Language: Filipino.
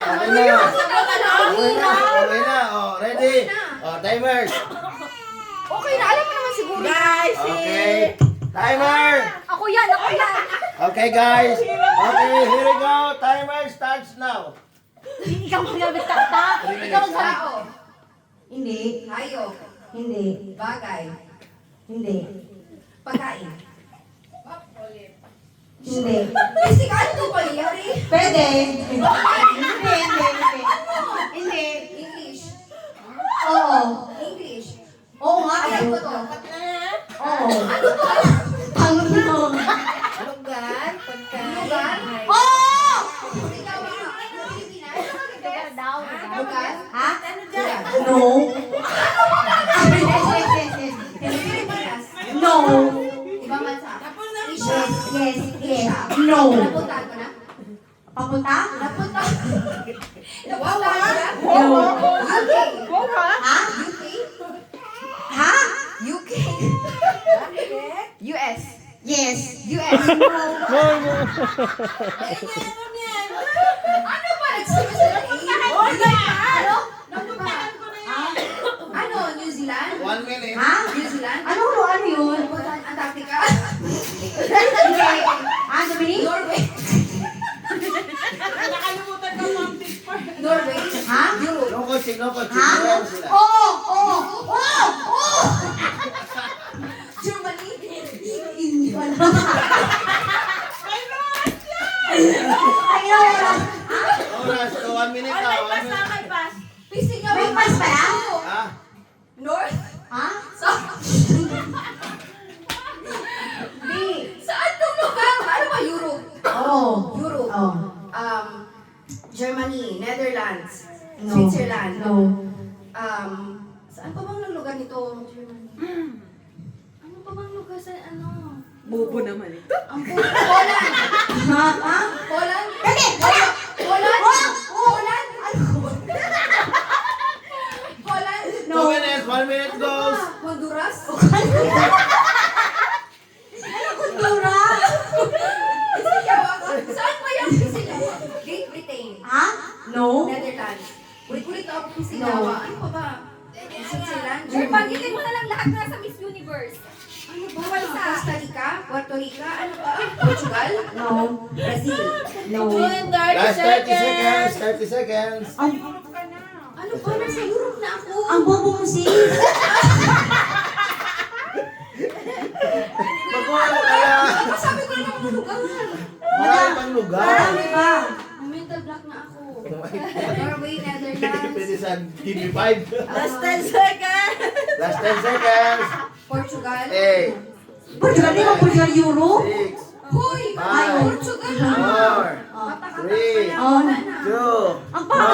Okay na. Okay na. Okay na. Oh, ready? Oh, timers. Okay na, alam mo naman siguro. Guys, Okay. Timer. Ako yan, ako yan. Okay, guys. Okay, here we go. Timer starts now. Ikaw maglamit takta. Ikaw magsarap. Tao. hindi, Hayop. hindi, Bagay. hindi, Pagkain. hindi. Kasi ano to pa nangyari? Pwede. Hindi, hindi. Hindi. English. Oo. English. Oo nga. Alam ko to. Oo. Ano to? Ang mo. Lugar. Pagkain. Lugar. Oo! Ikaw ah. Pilipinas. Lugar daw. Lugar. Ha? Ano dyan? No. Yes. Pilipinas. No. Ibang bansa. Yes, yes, yes. No. Napuntahan ko na? Papunta? Napunta. Napuntahan ko na? No. UK. Ha? UK. Ha? UK. US. Yes. US. Ano ba? Nagsabi sa Ano? Napuntahan ko na yan. Ano? New Zealand? 1 minute. Ha? New Zealand? Ano yun? Napuntahan Antarctica? Hindi. Ha, Dominique? Norway? Nakalimutan ko ang big part. Norway? Ha? Europe? No coaching, no coaching. Ha? Ayan sila. Oo! Oo! Oo! Oo! Germany? Hindi ko alam. Ay, no! Oras, so 1 minute na. 1 minute. May pass. Pising nga May pass pa yan? Ha? North? Ha? South? B. Saan tong lugar? Ano ba? Europe? Oo. Europe. Oo. Germany, Netherlands, No. Switzerland. No. Saan pa bang lugar nito? Germany. Ano pa bang lugar sa ano? Bobo naman eh. Ang Poland. Ha? Ha? Poland? Hindi! Wala! Poland? Oo! Poland? Ano? Poland? 2 minutes, 1 minute goes. Honduras? Ano kultura? Saan ba yung Pisilawa? Great Britain. Ha? No. Netherlands. Ulit-ulit ako No. Pisilawa. Ano pa ba? Switzerland? Sir, banggitin mo na lang lahat na sa Miss Universe. Ano ba? Costa Rica? Puerto Rica? Ano ba? Portugal? No. Brazil? No. Last 30 seconds, 30 seconds. Ang, Ano ba? Nasa Europe na ako. ang bobo mo sis. Magkuha ka na. Sabi ko na mga lugar. Marami pang lugar. Marami ba? Mental block na ako. Oh my God. Norway, Netherlands, Pwede sa TV5. Last 10 seconds. Last 10 seconds. Portugal. 8, Portugal, di ba Portugal Euro? 6, Hoy! Five. Portugal! 4, Matakot 3, Oh. 2, Ang pangit.